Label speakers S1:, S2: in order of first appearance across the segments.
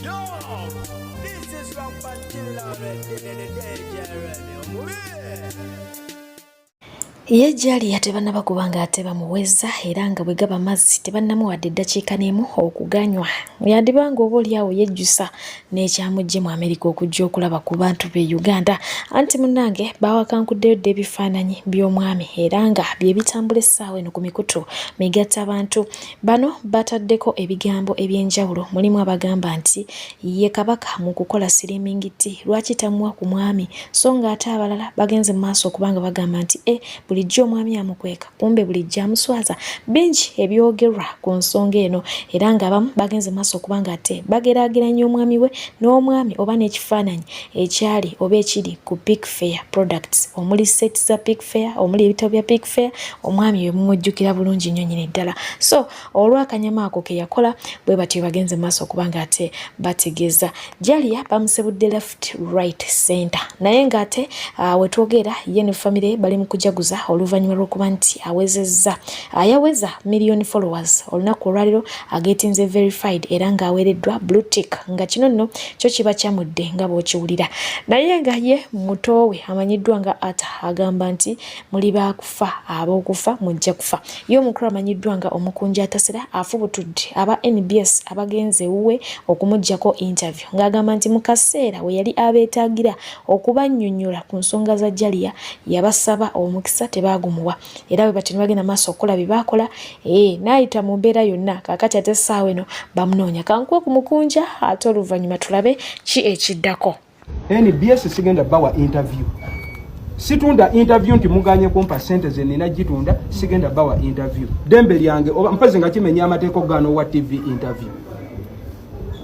S1: Yo, this is Rampantilla in the danger.
S2: Ye jali yatebana kubanga ateba muweza era nga bwe gaba mazzi tebannamuwadde eddakiika n'emu okuganywa yandibanga obaoli awo yejjusa n'ekyamugye mu Amerika okujja okulaba ku bantu be Uganda anti munnange bawakankuddeyo dde ebifaananyi by'omwami era nga bye bitambula essaawa eno ku mikutu migatta abantu bano bataddeko ebigambo eby'enjawulo mulimu abagamba nti ye kabaka mu kukola sirimingiti lwaki tamuwa ku mwami so nga ate abalala bagenze mu maaso okubanga bagamba nti bulijjo omwami amukweka kumbe bulijjo amuswaza bingi ebyogerwa ku nsonga eno era nga abamu bagenze maaso okubanga ate bageraageranya omwami we n'omwami oba n'ekifaananyi ekyali oba ekiri ku Pick Fair products omuli seti za Pick Fair omuli ebitabo bya Pick Fair omwami we mumujjukira bulungi nnyo nnyini ddala so olw'akanyama ako ke yakola bwe batyo bagenze maaso okubanga ate bategeeza Jalia bamusebudde left right center naye ng'ate wetwogera ye ne famire bali mu kujaguza oluvannyuma lw'okuba nti yaweza million followers olunaku olwaliro agetinze verified era ng'aweereddwa blue tick nga kino nno kyo kiba kyamudde nga bw'okiwulira naye nga ye mutowe amanyiddwa nga Ata agamba nti muli baakufa ab'okufa mujja kufa ye omukulu amanyiddwa nga omukunja atasera afubutudde aba NBS abagenze wuwe okumuggyako interview ng'agamba nti mu kaseera we yali abeetaagira okubannyonnyola ku nsonga za Jalia yabasaba omukisa tebagumuwa era bwe batyo ne bagenda maaso okukola bye baakola n'ayita mu mbeera yonna kaakati ate essaawa eno bamunoonya kankuwe ku mukunja ate oluvannyuma tulabe ki ekiddako.
S3: NBS sigenda bawa interview situunda interview nti muganye kumpa sente ze nina gitunda sigenda bawa interview dembe lyange oba mpaze nga kimenya amateeko gano wa TV interview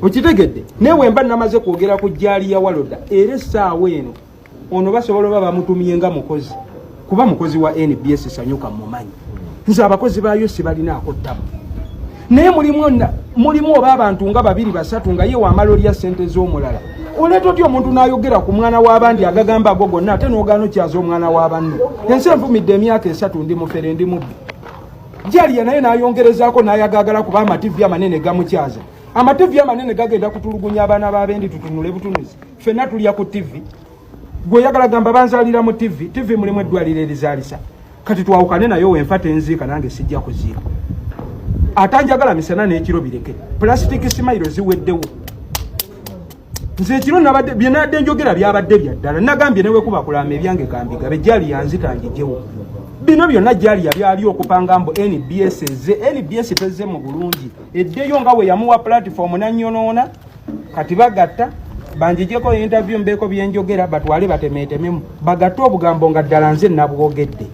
S3: okitegedde newe mba namaze kwogera ku Jalia Waloda era essaawa eno ono basobola oba bamutumye nga mukozi kuba mukozi wa NBS sanyuka mumanyi nze abakozi bayo sibalinaako ttabu naye mulimu oba abantu nga babiri basatu nga ye wamala ya sente z'omulala oleeta otya omuntu n'ayogera ku mwana w'abandi agagamba ago gonna ate n'ogaana okyaza omwana w'abanno ensi envumidde emyaka 3 ndi mufere ndi mubbi Jalia naye n'ayongerezaako n'ayagaagala kuba amativi amanene gamukyaza amativi amanene gagenda kutulugunya abaana b'abendi tutunule butunuzi ffenna tulya ku TV gwe yagala gamba banzalira mu TV mulimu eddwaliro erizaalisa kati twawukane nayo wenfata enziika nange sijja kuziika atanjagala misana n'ekiro bireke plastic simairo ziweddewo nze ekiro nabadde byenadde njogera byabadde bya ddala nagambye newe kuba kulama ebyange kambigabe Jalia yanzitangijewo bino byonna Jalia byali okupanga mbu NBS tezze mu bulungi eddeyo nga we yamuwa platform nanyonoona kati bagatta banjijeko interview mbeko byenjogera batwale batemetememu bagatta obugambo nga ddala nze nabwogedde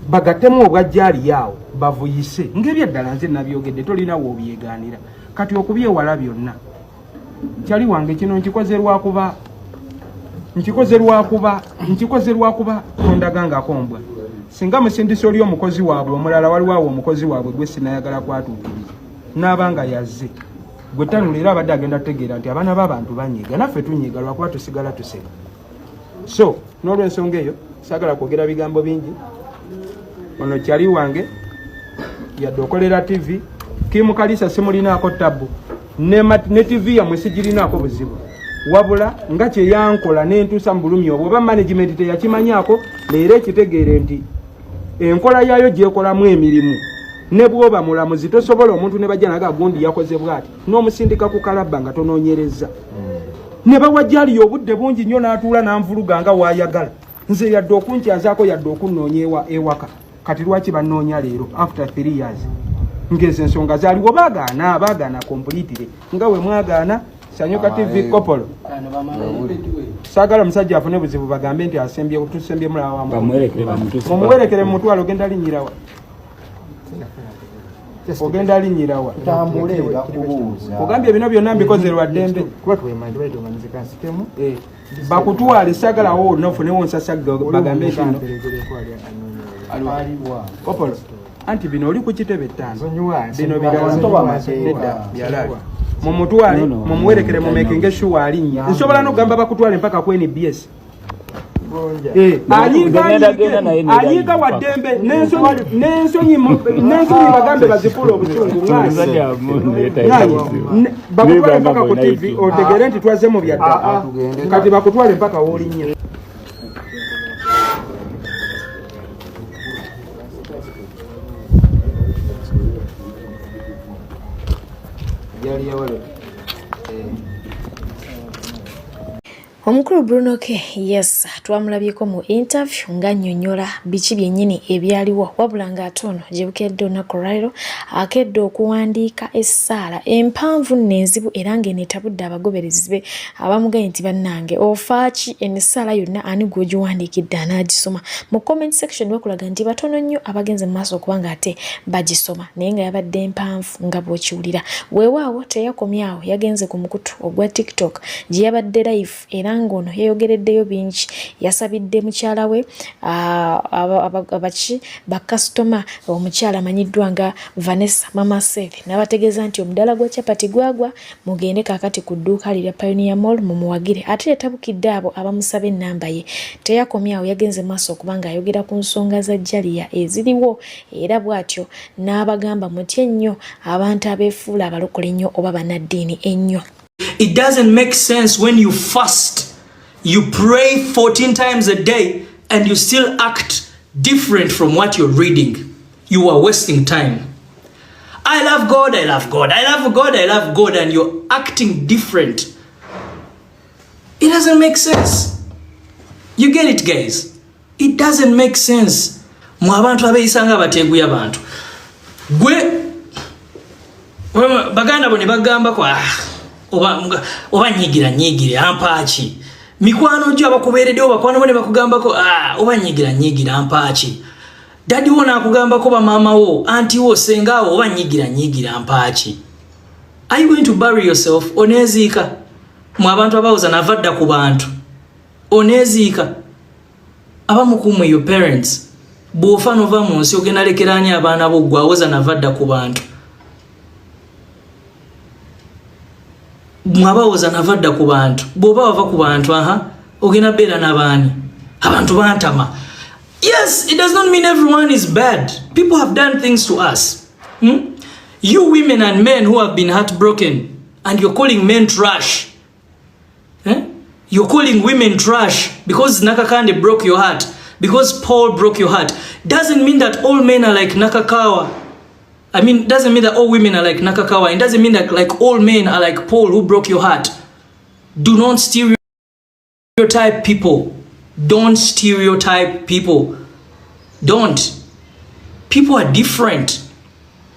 S3: bagattemu obwa Jalia awo bavuyise ng'ebya ddala nze nabyogedde tolinawo obyegaanira kati okubyewala byonna kyali wange kino nkikoze lwakuba tondaganga kombwa singa musindisi oli omukozi waabwe omulala waliwo omukozi waabwe gwe sinayagala kwatuukiriza n'abanga yazze gwe tanulira abadde agenda kutegeera nti abaana b'abantu banyiiga naffe tunyiiga lwakuba tusigala tuseka so n'olw'ensonga eyo saagala kwogera bigambo bingi ono kyali wange yadde okolera TV Kim Kalisa simulinaako tabu ne TV yamwe sigirinaako buzibu wabula nga kye yankola n'entuusa mu bulumi obwo oba management teyakimanyaako leero ekitegeere nti enkola yaayo gyekolamu emirimu ne bwoba mulamuzi tosobola omuntu ne bajja naga gundi yakoze bwati n'omusindika ku kalabba nga tonoonyereza ne bawa Jalia obudde bungi nnyo n'atuula n'anvuluga nga waayagala nze yadde okunkyazaako yadde okunnoonya ewaka kati lwaki bannoonya leero after 3 years ngeze ensonga zaaliwo baagaana completely nga we mwagaana Sanyuka TV Kopolo saagala musajja afune buzibu bagambe nti tusembye mulala wa mumuwerekere mu mutwalo ogenda linyirawa ogenda linyirawa
S4: tambuleera kubuuza
S3: ogambye bino byonna mbikoze lwa ddembe
S4: kuba tuwemanyi omanyiza system
S3: bakutwale saagala wo nofunewo nsasagga bagambe kino Kopolo anti bino oli ku kitebe 5 bino birala byalaga mumutwale mumuwerekere mumekenge shuwa alinnya nsobola n'ogamba bakutwale mpaka ku NBS ayiga wa dembe n'ensonyi bagambe bazifula obusungu bakutwale mpaka ku TV otegere nti twaze mu byaddaka kati bakutwale mpaka w'olinnye.
S2: Omukulu Bruno K yes twamulabyeko mu interview nga nnyonnyola biki byennyini ebyaliwo wabula ng'atono gye bukedde olunaku lwaliro akedde okuwandiika essaala empanvu n'enzibu era ng'eneetabudde abagoberezi be abamuganye nti bannange ofaaki essaala yonna ani gw'ogiwandiikidde anaagisoma. Mu comment section bakulaga nti batono nnyo abagenze mu maaso okuba ng'ate bagisoma naye nga yabadde empanvu nga bw'okiwulira. Weewaawo teyakomyawo yagenze ku mukutu ogwa TikTok gye yabadde live era ngono yayogereddeyo bingi yasabidde mukyala we abaki bakasitoma omukyala amanyiddwa nga Vanessa Mama Seth n'abategeeza nti omudala gwa chapati gwagwa mugende kakati ku dduuka lya Pioneer Mall mumuwagire ate yatabukidde abo abamusaba ennamba ye. Teyakomyawo yagenze maaso okubanga ayogera ku nsonga za jjaliya eziriwo era bw'atyo n'abagamba mutye nnyo abantu abeefuula abalokole ennyo oba bannaddiini ennyo.
S5: It doesn't make sense when you fast, you pray 14 times a day, and you still act different from what you're reading. You are wasting time. I love God, I love God, I love God, I love God, and you're acting different. It doesn't make sense. You get it, guys? It doesn't make sense. Mwabantu abeisanga bateguya abantu. Gwe baganda bone bagamba kwa oba nyigira ampachi mikwano gyo abakubeereddewo bakwano bone bakugambako oba nyigira ampachi dadi wona akugambako bamaama wo anti wo sengawo oba nyigira ampachi. Are you going to bury yourself? Oneziika mu abantu abawuza navadda ku bantu oneziika abamukumwe your parents bw'ofa nova mu nsi ogenda lekerani abaana bo gwawoza navadda ku bantu mwabawoza navadda ku bantu bw'oba wava ku bantu ogenda beera n'abaani abantu bantama. Yes, it does not mean everyone is bad. People have done things to us. You women and men who have been heartbroken and you're calling men trash. You're calling women trash because Nakakande broke your heart, because Paul broke your heart. Doesn't mean that all men are like Nakakawa. I mean, doesn't mean that all women are like Nakakawa. It doesn't mean that like all men are like Paul who broke your heart. Do not stereotype people. Don't stereotype people. Don't. People are different.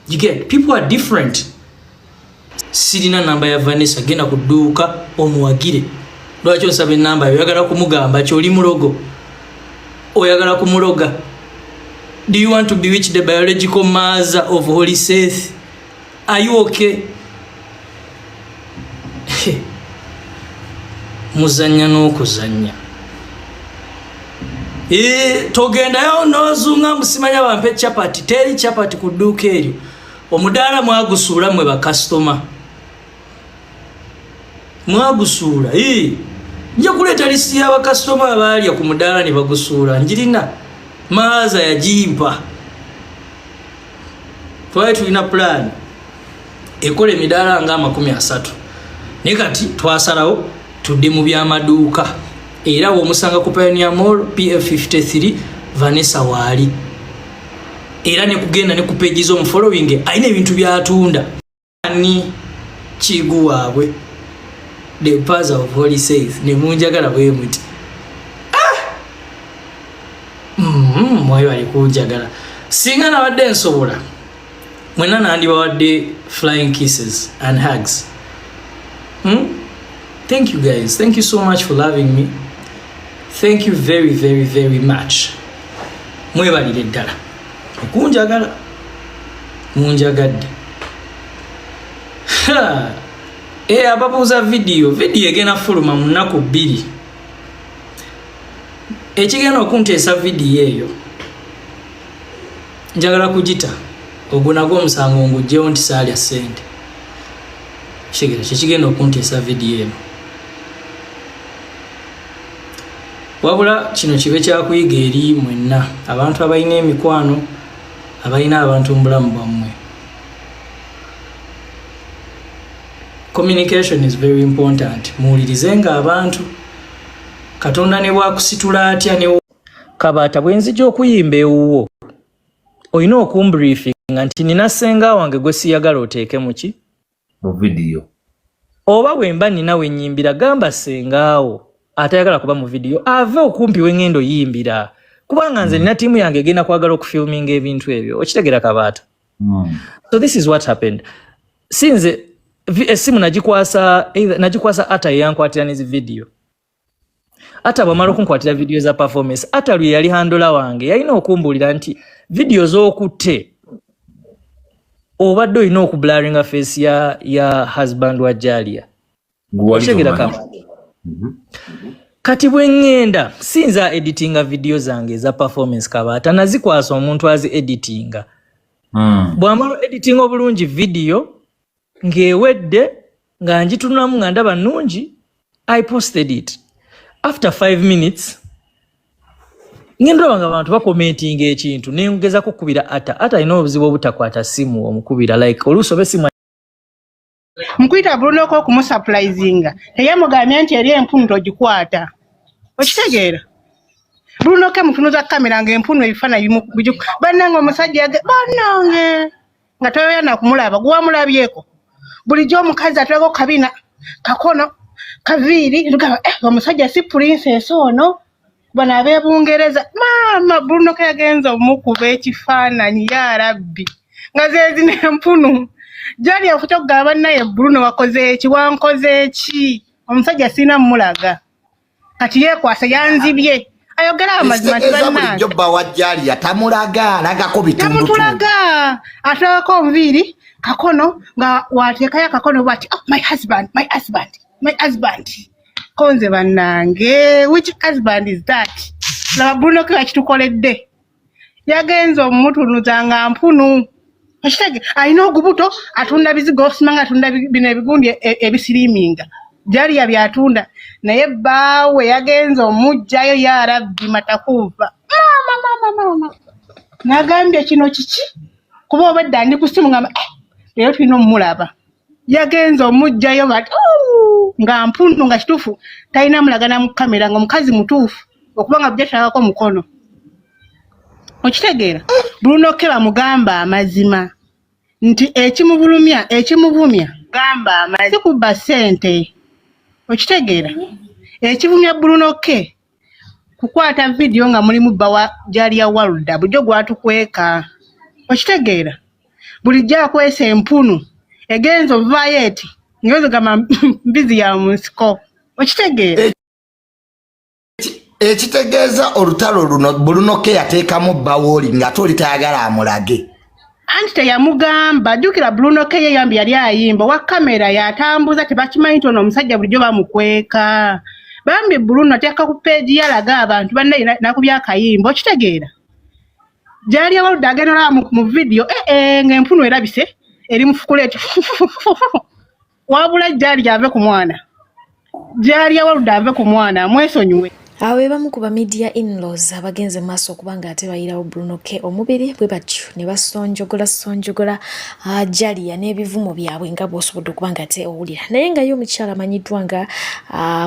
S5: You get? People are different. Sirina namba ya Vanessa genda kuduka omuwagire. Lwaki osabe namba oyagala kumugamba kyoli mulogo. Oyagala kumuloga. Do you want to bewitch the biological mother of Holy Seth? Are you okay? Muzanya n'okuzanya. Togendayo n'ozunga musimanya bampe chapati. Teri chapati ku dduuka eryo. Omudaala mwagusuula mwe bakasitoma. Mwagusuula. Nja kuleeta lisiti y'abakasitoma abalya ku mudaala ne bagusuula. Njirina. Maaza yajimpa. Twali tulina plan ekole emidaala nga 30. Naye kati twasalawo tudde mu byamaduuka. Era w'omusanga ku Pioneer Mall PF53 Vanessa waali. Era ne kugenda ne ku page zo mu following ayina ebintu byatunda. Ani kiguwaabwe. The Father of Holy Seth ne munjagala bwe muti. Mwayo alikunjagala. Singa nabadde nsobola. Mwena nandi bawadde flying kisses and hugs. Thank you guys. Thank you so much for loving me. Thank you very, very, very much. Mwebalire ddala. Okunjagala. Munjagadde. Ababuuza video egenda fuluma mu nnaku 2. Ekigenda okunteesa video eyo njagala kugita ogwo nagwo omusango ngugyewo nti saalya ssente. Kigenda okunteesa video eno. wabula kino kibe kyakuyiga eri mwenna abantu abalina emikwano abalina abantu mu bulamu bwammwe. Communication is very important. Muwulirizenga abantu. Katonda ne bwakusitula atya ne Kabaata bwe nzija okuyimba ewuwo olina okumbriefinga nti nina ssenga wange gwe siyagala oteeke muki
S6: mu video
S5: oba bwe mba nina we nnyimbira gamba sengaawo atayagala kuba mu video ave okumpi we ngendo yimbira kubanga nze nina tiimu yange egenda kwagala okufilminga ebintu ebyo okitegera Kabaata. So this is what happened. Sinze esimu nagikwasa ata yankwatira nezi video ata bwamala okunkwatira video za performance ata lwe yali handola wange yalina okumbulira nti video z'okutte obadde olina okublaringa face ya husband wa Jalia. Kati bwe ngenda sinza editinga video zange za performance Kabaata nazikwasa omuntu azi editinga. Bwamala editinga obulungi video ngewedde nga ngitunulamu nga ndaba nnungi, I posted it. After 5 minutes ngendo nga abantu bakomentinga ekintu nengeza kukubira ata ino obuzibu obutakwata simu omukubira like olusobe simu
S7: mkwita Bruno ko kumusurprisinga teyamugamya nti eri empunu togikwata okitegeera Bruno ke mutunuza kamera nga empunu ebifana bannange omusajja yage bannange nga toyoyana kumulaba guwamulabyeko bulijjo omukazi atulako kabina kakono kaviri lugaba omusajja si princess ono bana ab'Ebungereza mama Bruno ke yagenza omukuba ekifaananyi ya rabbi nga zezi n'empunu Jalia afuta okugaba naye Bruno wakoze eki wankoze eki omusajja sina mulaga kati yekwasa yanzibye ayogera amazima tibannange
S8: jobba wa Jalia tamulaga alagako bitundu
S7: tamutulaga atulako omuviri kakono nga wateekaya kakono bati oh, my husband konze bannange which husband is that laba Bruno ke akitukoledde yagenza omutunuzanga mpunu akitege alina ogubuto atunda bizigo osimanga atunda bino ebigundi ebisiriminga Jalia byatunda naye baawe yagenza omujjayo ya rabbi matakuva mama nagambye kino kiki kuba obadde ndi kusimu ngamba leero tulina omulaba yagenza omujjayo bati nga mpunu nga kituufu talina mulagana mu kamera nga omukazi mutuufu okubanga bujatalako mukono okitegeera Bruno ke bamugamba amazima nti ekimuvumya gamba amazima kuba ssente okitegeera ekivumya Bruno ke kukwata video nga mulimu bawa Jalia Walda bujo gwatukweka okitegeera bulijja akwesa empunu egenzo ovaayo eti ngezo gama mbizi ya musiko okitegeera
S8: ekitegeeza olutalo luno Bruno ke yateekamu bawoli nga toli tayagala amulage
S7: anti teyamugamba jjukira Bruno ke yeyambi yali ayimba wa kamera yatambuza tebakimanyi nti ono omusajja bulijjo bamukweka bambi Bruno ateeka ku peegi yalaga abantu banne nakubya akayimba okitegeera Jalia Walda agendera mu video ng'empunu erabise eri mufukula eti wabula Jalia ave ku mwana Jalia Walda ave ku mwana mwesonyiwe.
S2: Awo ebamu ku ba media in-laws abagenze maaso okubanga ate bayirawo Bruno ke omubiri bwe batyo ne basonjogola Jalia n'ebivumo byabwe nga bw'osobodde okubanga ate owulira naye nga ye omukyala amanyiddwa nga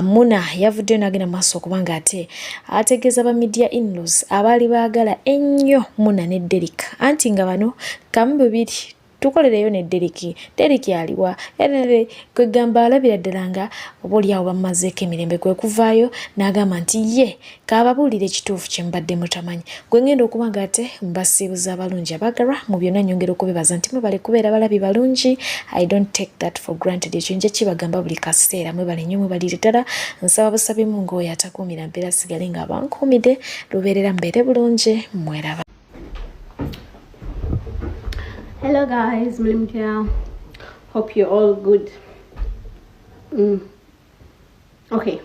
S2: Muna yavuddeyo n'agenda maaso okubanga ate ategeeza ba media in-laws abaali baagala ennyo Muna ne Derek anti nga bano kamu bibiri tukolereyo ne Derek aliwa yanere kwegamba alabira ddala nga obaoliawo bamazeeko emirembe kwe kuvaayo n'agamba nti ye kaababuulira ekituufu kye mbadde mutamanyi gwe ngenda okuba nga ate mbasiibuza abalungi abagalwa mu byonna nyongera okubebaza nti mwebale kubeera balabi balungi. I don't take that for granted. Ekyo nje kibagamba buli kaseera mwebale nnyo mwebalire ddala nsaba busabe mu ng'oyo atakuumira mbeera sigale nga bankuumidde lubeerera mbeere bulungi mweraba.
S9: Hello guys, Mlimtia. Hope you're all good. Okay.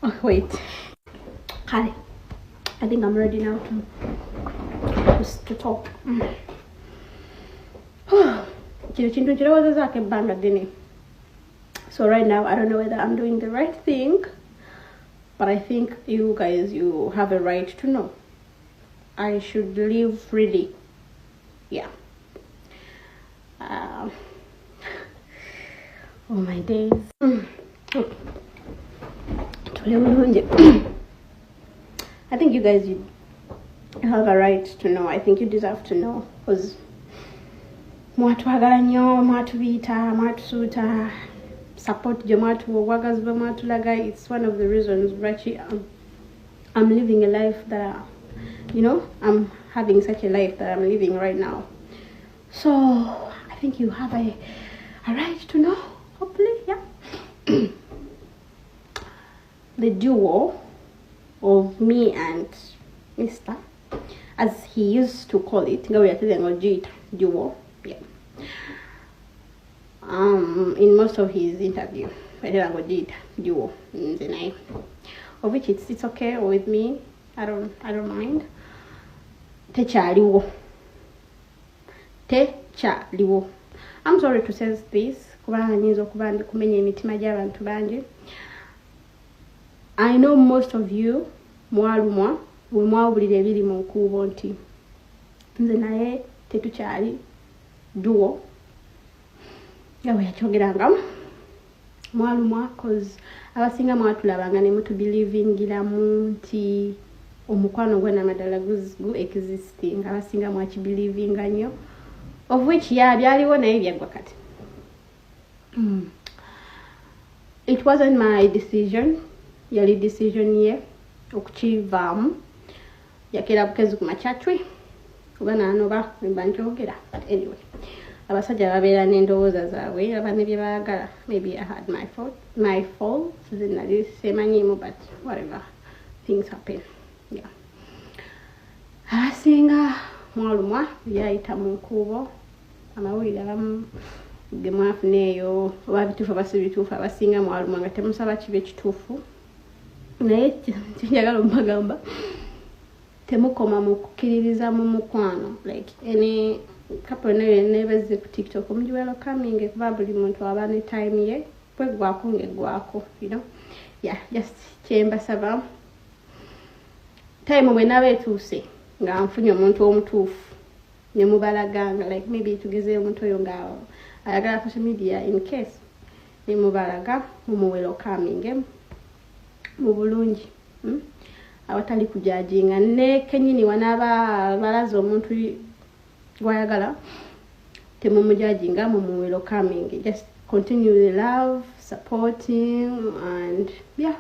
S9: Oh, wait. Hi. I think I'm ready now to talk. Kino chintu chirawaza zake banga dini. So right now I don't know whether I'm doing the right thing, but I think you guys, you have a right to know. I should live freely. Yeah. Oh my days. I think you guys, you have a right to know. I think you deserve to know, because mwatwagala nnyo, mwatubiyita, mwatusuuta, support gye mwatuwa, gye mwatulaga. It's one of the reasons actually I'm living a life that I'm having such a life that I'm living right now. So I think you have a right to know, hopefully. Yeah. The duo of me and Mr., as he used to call it, duo. Yeah. In most of his interview, duo, of which it's okay with me. I don't mind. Techaliwo. I'm sorry to say this. I know most of you mwalumwa mwawulira ebiri mu nkuubo nti nze naye tetukyali duo yawe yakyogeranga mwalumwa, cause abasinga mwatulabanga ne mutubelievingiramu nti omukwano gwe namadala gu existing, abasinga mwakibelievinga nnyo, of which byaliwo naye byaggwa kati. It wasn't my decision, yali decision ye okukivaamu yakera bukezi ku machachwe kuba nanoba mba nkyogera. But anyway, abasajja babeera n'endowooza zaabwe, abane bye baagala. Maybe I had my fault, then nali semanyiimu, but whatever, things happen. Yeah. Abasinga mwalumwa yayita mu nkuubo, amawulire abamu ge mwafuneeyo oba bituufu abasi bituufu, abasinga mwalumwa nga temusaba kibe kituufu. Naye njagala omubagamba temukoma mu kukkiririza mu mukwano, like any couple nebezze ku TikTok omujiwelo coming kuba buli muntu aba ne time ye kwegwako ngegwako, yeah, just kyembasaba time bwe naba etuuse nga nfunye omuntu omutuufu ne mubalaganga, like maybe tugeze omuntu oyo nga ayagala social media, in case ne mubalaga mumuwelo coming mu bulungi, awatali kujajinga ne kenyini wanaba balaza omuntu gwayagala temumujajinga mumuwelo coming. Just continue the love, supporting, and yeah,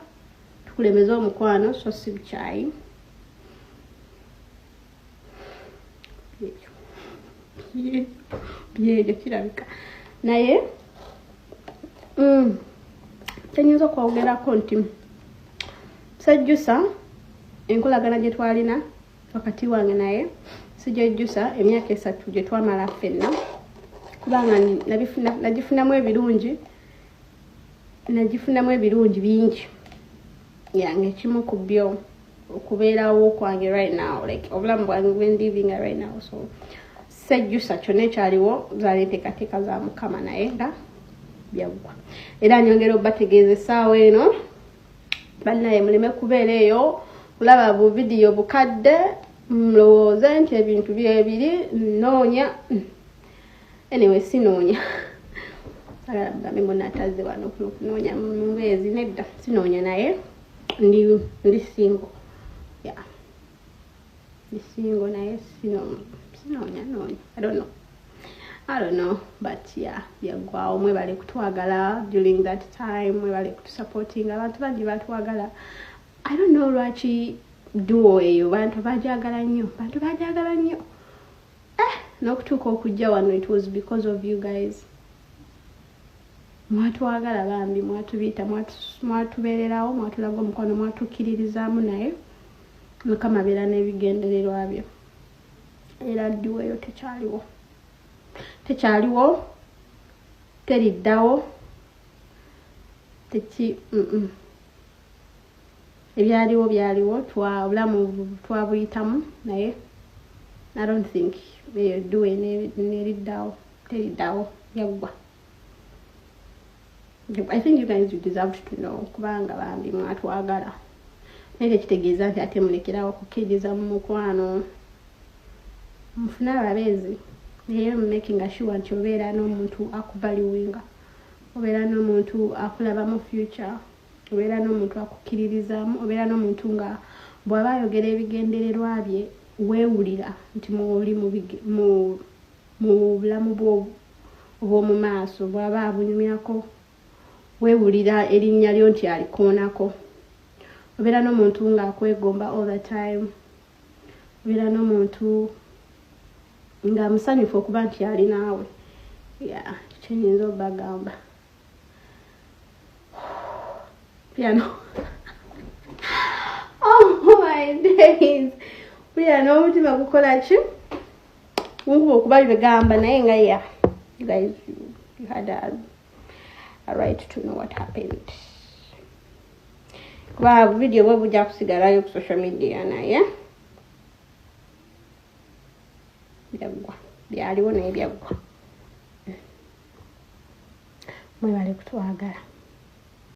S9: tukulemeza omukwano so si buchayi. Byejo kirabika naye tenyinza kwogera nti sajjusa enkolagana gye twalina wakati wange naye sijejjusa emyaka 3 gye twamala ffenna, kubanga nagifunamu ebirungi bingi yange. Kimu ku byo okubeerawo kwange right now, like obulamu bwange bwe living right now. So sajjusa kyonna ekyaliwo zaali enteekateeka za Mukama naye nga byaggwa. Era nyongera obategeeza essaawa eno bannaye muleme kubeera eyo kulaba bu video bukadde mlowooza nti ebintu byebiri noonya. Anyway, sinoonya agambe munataze wano kunoonya mubezi nedda, sinoonya naye ndi single. Yeah, ndi single naye sinoonya. I don't know, but yeah, byagwawo. Mwebale kutwagala during that time, mwebale kutusupporting abantu bangi batwagala. I don't know lwaki duo eyo bantu bajagala nnyo, n'okutuuka okujja wano, it was because of you guys. Mwatwagala bambi, mwatubiita, mwatubeererawo, mwatulaga omukwano, mwatukkiririzaamu naye Mukama abeera n'ebigendererwa byo. Era duo eyo tekyaliwo, teriddawo, ebyaliwo byaliwo, obulamu twabuyitamu naye I don't think eyo duo neriddawo, teriddawo, yaggwa. I think you guys you deserve to know kubanga bambi mwatwagala nege kitegeeza nti ate mulekerawo kukkiriza mu mukwano mufuna ababezi naye making sure nti obeera n'omuntu akuvaluinga obeera n'omuntu akulaba mu future obeera n'omuntu akukkiririzaamu obeera n'omuntu nga bw'aba ayogera ebigendererwa bye weewulira nti muli mu bulamu bw'omu maaso bw'aba abunyumyako weewulira erinnya lyo nti alikoonako obeera n'omuntu nga akwegomba all the time obeera n'omuntu nga musanyufu okuba nti ali naawe kyenyinza obagamba piano oh my days piano omutima gukola ki mungu okuba bibegamba naye nga ya you guys you had a right to know what happened kuba video bwe bujja kusigalayo ku social media naye byaliwo naye byaggwa mwebale kutwagala